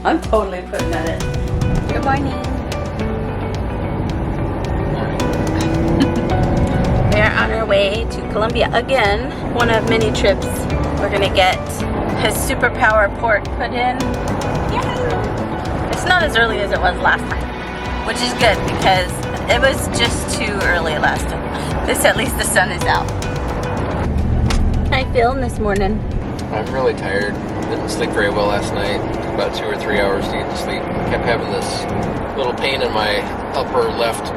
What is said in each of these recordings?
I'm totally putting that in. Good morning. We are on our way to Colombia again. One of many trips. We're gonna get his superpower port put in. Yahoo! It's not as early as it was last time, which is good because it was just too early last time. This, at least the sun is out. How you feeling this morning? I'm really tired. Didn't sleep very well last night. Took about 2 or 3 hours to get to sleep. Kept having this little pain in my upper left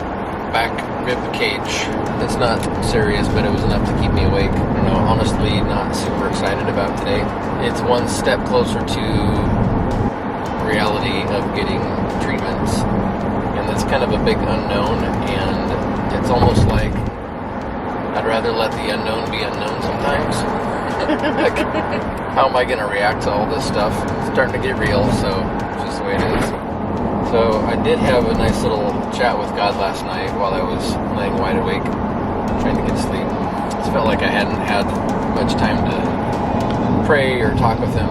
back rib cage. It's not serious, but it was enough to keep me awake. I don't know, honestly, not super excited about today. It's one step closer to reality of getting treatments. And that's kind of a big unknown, and it's almost like I'd rather let the unknown be unknown sometimes. Like, how am I going to react to all this stuff? It's starting to get real, so it's just the way it is. So I did have a nice little chat with God last night while I was laying wide awake, trying to get to sleep. It felt like I hadn't had much time to pray or talk with Him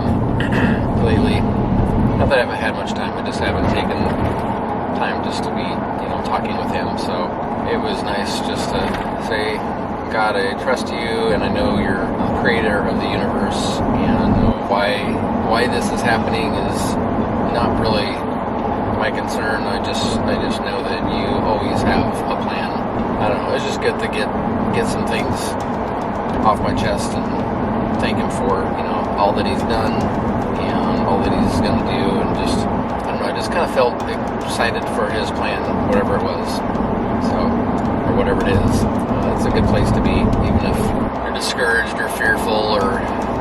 lately. Not that I haven't had much time, I just haven't taken time just to be, talking with Him. So it was nice just to say, God, I trust You, and I know You're the creator of the universe, and why this is happening is not really my concern. I just know that You always have a plan. I don't know, it's just good to get some things off my chest and thank Him for, all that He's done and all that He's going to do, and just, I don't know, I just kind of felt excited for His plan, whatever it was. So, or whatever it is. It's a good place to be, even if you're discouraged or fearful or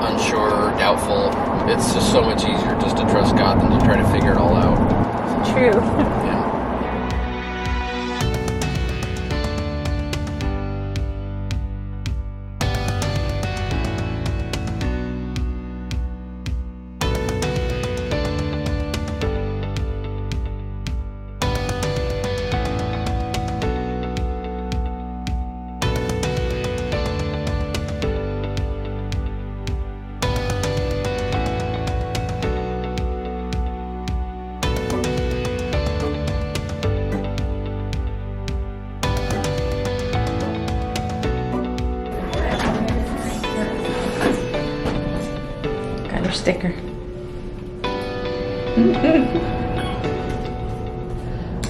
unsure or doubtful. It's just so much easier just to trust God than to try to figure it all out. True. Yeah. Sticker.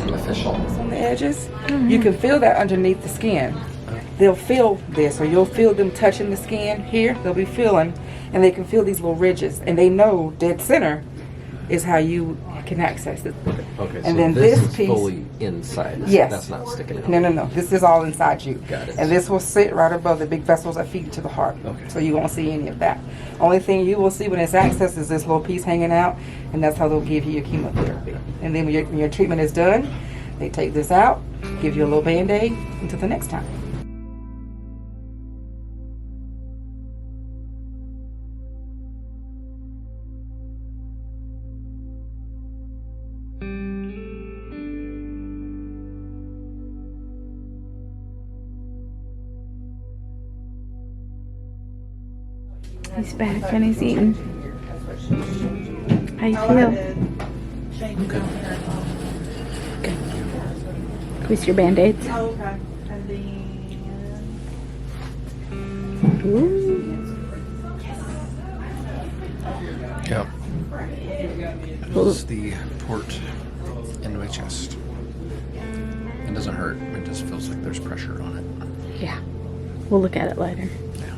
I'm official. On the edges, you can feel that underneath the skin. They'll feel this, or you'll feel them touching the skin here. They'll be feeling, and they can feel these little ridges, and they know dead center is how you can access it. Okay, and so then this is piece, fully inside. Yes. That's not sticking out. No. This is all inside you. Got it. And this will sit right above the big vessels that feed to the heart. Okay. So you won't see any of that. Only thing you will see when it's accessed is this little piece hanging out, and that's how they'll give you your chemotherapy. And then when your treatment is done, they take this out, give you a little Band-Aid until the next time. He's back and he's eating. How you feel? Good. Good. Squeeze your Band-Aids. Okay. Ooh. Yep. This is the port into my chest. It doesn't hurt. It just feels like there's pressure on it. Yeah. We'll look at it later. Yeah.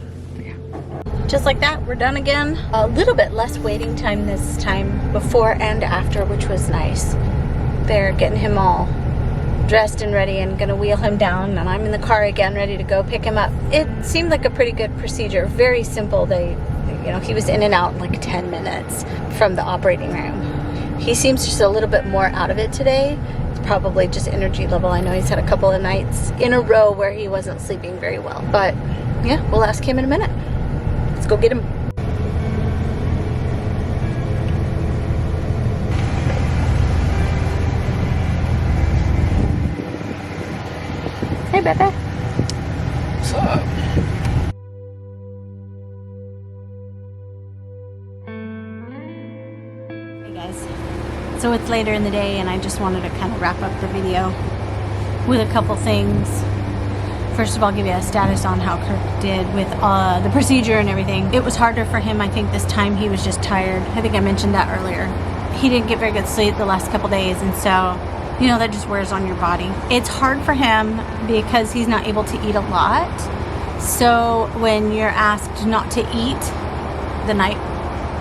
Just like that, we're done again. A little bit less waiting time this time, before and after, which was nice. They're getting him all dressed and ready and gonna wheel him down, and I'm in the car again ready to go pick him up. It seemed like a pretty good procedure, very simple. He was in and out in like 10 minutes from the operating room. He seems just a little bit more out of it today. It's probably just energy level. I know he's had a couple of nights in a row where he wasn't sleeping very well, but yeah, we'll ask him in a minute. Let's go get him. Hey, Becca. What's up? Hey, guys. So it's later in the day, and I just wanted to kind of wrap up the video with a couple things. First of all, give you a status on how Kirk did with the procedure and everything. It was harder for him, I think, this time. He was just tired. I think I mentioned that earlier. He didn't get very good sleep the last couple days, and so, you know, that just wears on your body. It's hard for him because he's not able to eat a lot. So when you're asked not to eat the night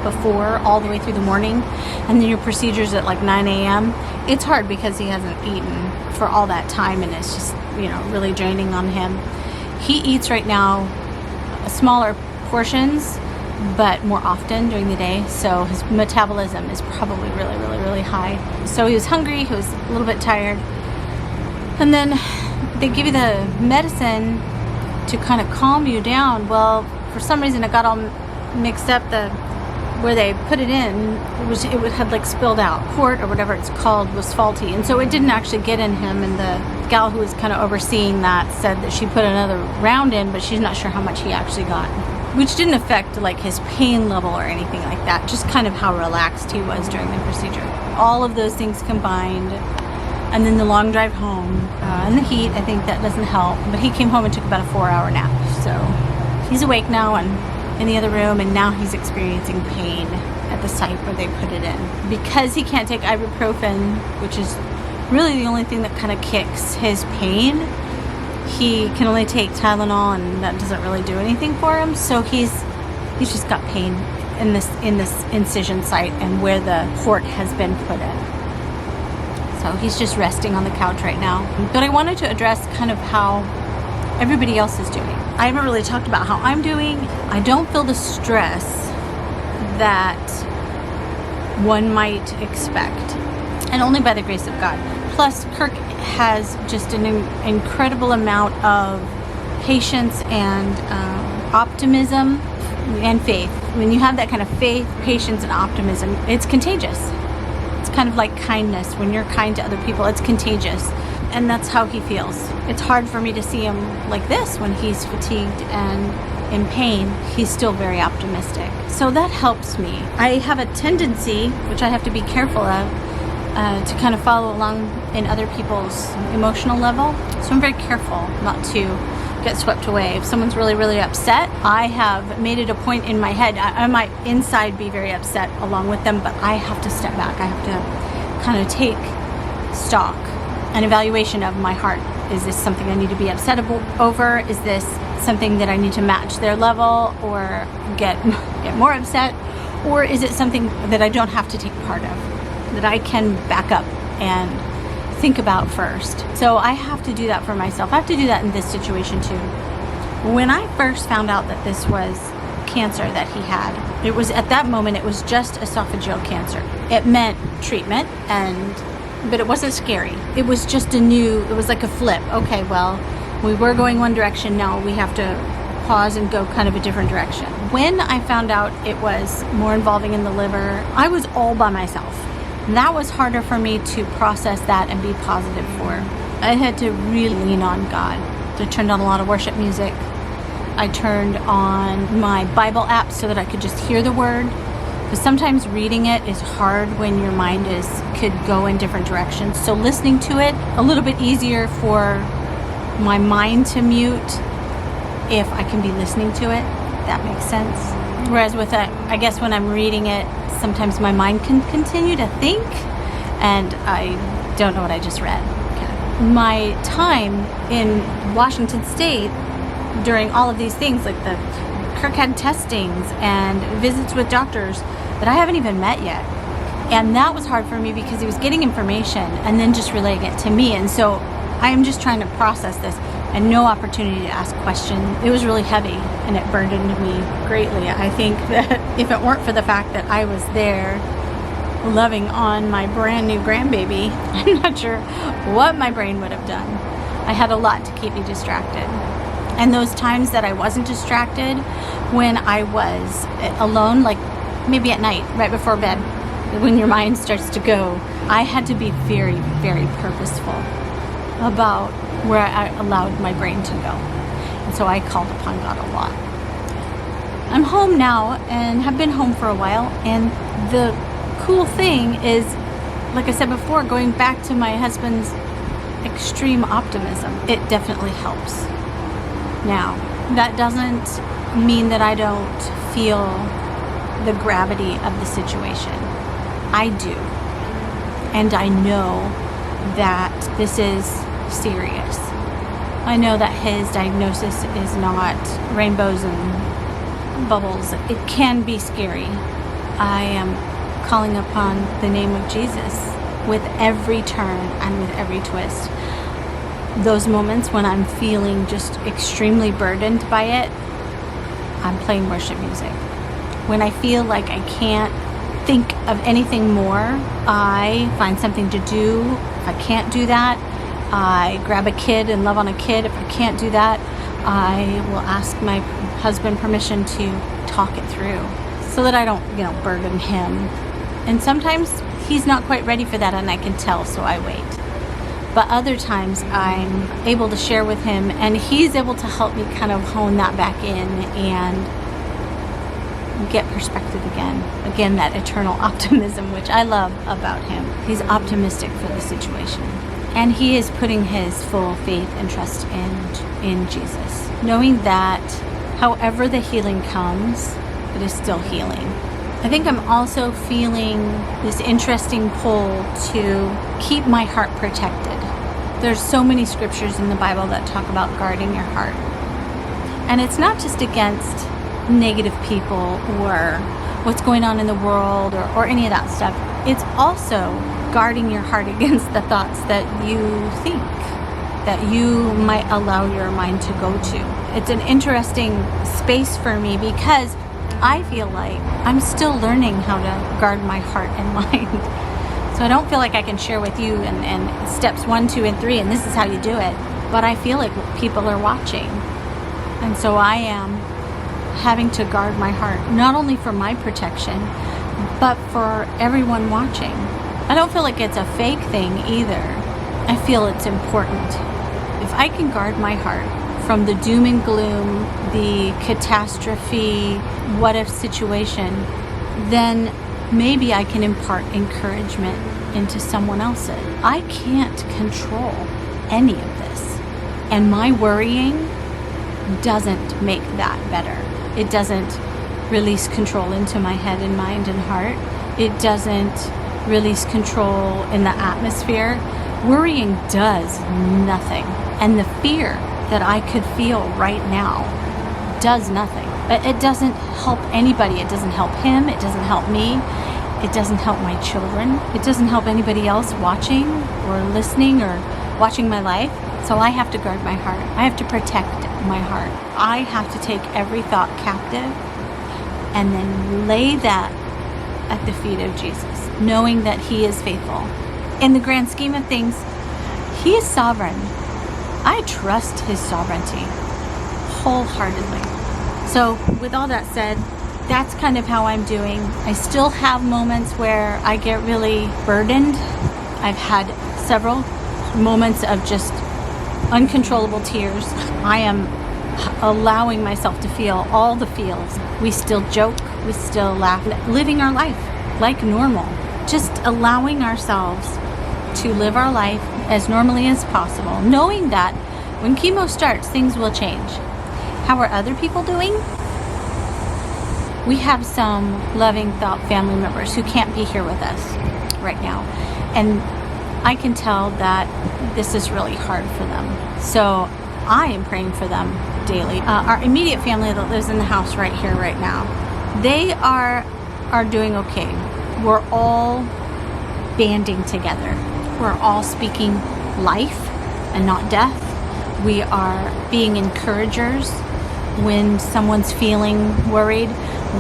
before all the way through the morning, and then your procedure's at like 9 a.m., it's hard because he hasn't eaten for all that time, and it's just, you know, really draining on him. He eats right now smaller portions, but more often during the day, so his metabolism is probably really high. So he was hungry, he was a little bit tired, and then they give you the medicine to kind of calm you down. Well, for some reason it got all mixed up. Where they put it in, it had like spilled out. Port or whatever it's called was faulty, and so it didn't actually get in him. And the gal who was kind of overseeing that said that she put another round in, but she's not sure how much he actually got, which didn't affect like his pain level or anything like that, just kind of how relaxed he was during the procedure. All of those things combined, and then the long drive home and the heat, I think that doesn't help. But he came home and took about a 4-hour nap, so he's awake now and in the other room, and now he's experiencing pain at the site where they put it in. Because he can't take ibuprofen, which is really the only thing that kind of kicks his pain, he can only take Tylenol, and that doesn't really do anything for him. So he's just got pain in this incision site and where the port has been put in. So he's just resting on the couch right now. But I wanted to address kind of how everybody else is doing. I haven't really talked about how I'm doing. I don't feel the stress that one might expect, and only by the grace of God. Plus, Kirk has just an incredible amount of patience and optimism and faith. When you have that kind of faith, patience, and optimism, it's contagious. It's kind of like kindness. When you're kind to other people, it's contagious. And that's how he feels. It's hard for me to see him like this when he's fatigued and in pain. He's still very optimistic. So that helps me. I have a tendency, which I have to be careful of, to kind of follow along in other people's emotional level. So I'm very careful not to get swept away. If someone's really upset, I have made it a point in my head. I might inside be very upset along with them, but I have to step back. I have to kind of take stock, an evaluation of my heart. Is this something I need to be upset over? Is this something that I need to match their level or get more upset? Or is it something that I don't have to take part of, that I can back up and think about first? So I have to do that for myself. I have to do that in this situation too. When I first found out that this was cancer that he had, it was at that moment, it was just esophageal cancer. It meant treatment, but it wasn't scary. It was just it was like a flip. Okay, well, we were going one direction, now we have to pause and go kind of a different direction. When I found out it was more involving in the liver, I was all by myself. That was harder for me to process that and be positive for. I had to really lean on God. I turned on a lot of worship music. I turned on my Bible app so that I could just hear the word. Because sometimes reading it is hard when your mind could go in different directions. So listening to it, a little bit easier for my mind to mute if I can be listening to it. That makes sense. Whereas with I guess when I'm reading it, sometimes my mind can continue to think, and I don't know what I just read. Okay. My time in Washington State during all of these things, like the Kirk had testings and visits with doctors that I haven't even met yet. And that was hard for me because he was getting information and then just relaying it to me. And so I am just trying to process this and no opportunity to ask questions. It was really heavy and it burdened me greatly. I think that if it weren't for the fact that I was there loving on my brand new grandbaby, I'm not sure what my brain would have done. I had a lot to keep me distracted. And those times that I wasn't distracted, when I was alone, like maybe at night, right before bed, when your mind starts to go, I had to be very, very purposeful about where I allowed my brain to go. And so I called upon God a lot. I'm home now and have been home for a while, and the cool thing is like I said before, going back to my husband's extreme optimism, it definitely helps. Now, that doesn't mean that I don't feel the gravity of the situation. I do. And I know that this is serious. I know that his diagnosis is not rainbows and bubbles. It can be scary. I am calling upon the name of Jesus with every turn and with every twist. Those moments when I'm feeling just extremely burdened by it, I'm playing worship music. When I feel like I can't think of anything more, I find something to do. If I can't do that, I grab a kid and love on a kid. If I can't do that, I will ask my husband permission to talk it through so that I don't, burden him. And sometimes he's not quite ready for that, and I can tell, so I wait. But other times I'm able to share with him, and he's able to help me kind of hone that back in and get perspective again. Again, that eternal optimism, which I love about him. He's optimistic for the situation. And he is putting his full faith and trust in Jesus, knowing that however the healing comes, it is still healing. I think I'm also feeling this interesting pull to keep my heart protected. There's so many scriptures in the Bible that talk about guarding your heart. And it's not just against negative people or what's going on in the world or any of that stuff. It's also guarding your heart against the thoughts that you think, that you might allow your mind to go to. It's an interesting space for me because I feel like I'm still learning how to guard my heart and mind. So I don't feel like I can share with you and steps 1, 2, and 3, and this is how you do it. But I feel like people are watching. And so I am having to guard my heart, not only for my protection, but for everyone watching. I don't feel like it's a fake thing either. I feel it's important. If I can guard my heart from the doom and gloom, the catastrophe, what if situation, then maybe I can impart encouragement into someone else's. I can't control any of this. And my worrying doesn't make that better. It doesn't release control into my head and mind and heart. It doesn't release control in the atmosphere. Worrying does nothing. And the fear that I could feel right now does nothing. But it doesn't help anybody. It doesn't help him. It doesn't help me. It doesn't help my children. It doesn't help anybody else watching or listening or watching my life. So I have to guard my heart. I have to protect my heart. I have to take every thought captive and then lay that at the feet of Jesus, knowing that he is faithful. In the grand scheme of things, he is sovereign. I trust his sovereignty wholeheartedly. So with all that said, that's kind of how I'm doing. I still have moments where I get really burdened. I've had several moments of just uncontrollable tears. I am allowing myself to feel all the feels. We still joke, we still laugh, living our life like normal. Just allowing ourselves to live our life as normally as possible, knowing that when chemo starts, things will change. How are other people doing? We have some loving family members who can't be here with us right now. And I can tell that this is really hard for them. So I am praying for them daily. Our immediate family that lives in the house right here, right now, they are doing okay. We're all banding together. We're all speaking life and not death. We are being encouragers. When someone's feeling worried,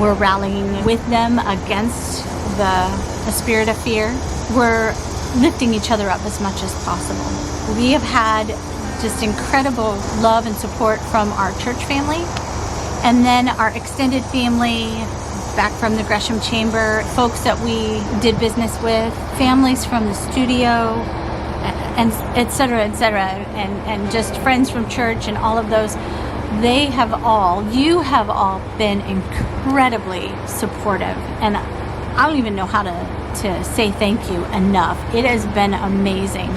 we're rallying with them against the spirit of fear. We're lifting each other up as much as possible. We have had just incredible love and support from our church family, and then our extended family back from the Gresham Chamber, folks that we did business with, families from the studio, and et cetera, and just friends from church and all of those. You have all been incredibly supportive, and I don't even know how to to say thank you enough. It has been amazing.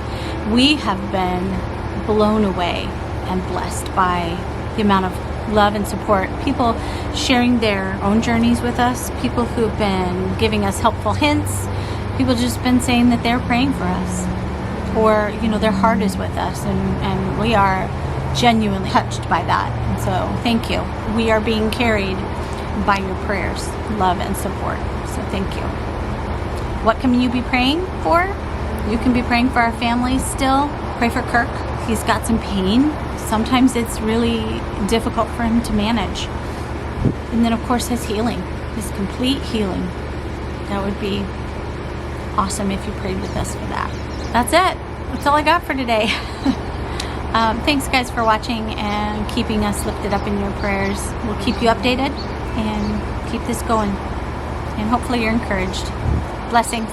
We have been blown away and blessed by the amount of love and support, people sharing their own journeys with us, people who've been giving us helpful hints, people just been saying that they're praying for us, or their heart is with us, and we are genuinely touched by that. And so thank you. We are being carried by your prayers, love, and support. So thank you. What can you be praying for? You can be praying for our families still. Pray for Kirk. He's got some pain. Sometimes it's really difficult for him to manage. And then of course his healing, his complete healing. That would be awesome if you prayed with us for that. That's it. That's all I got for today. Thanks guys for watching and keeping us lifted up in your prayers. We'll keep you updated and keep this going. And hopefully you're encouraged. Blessings.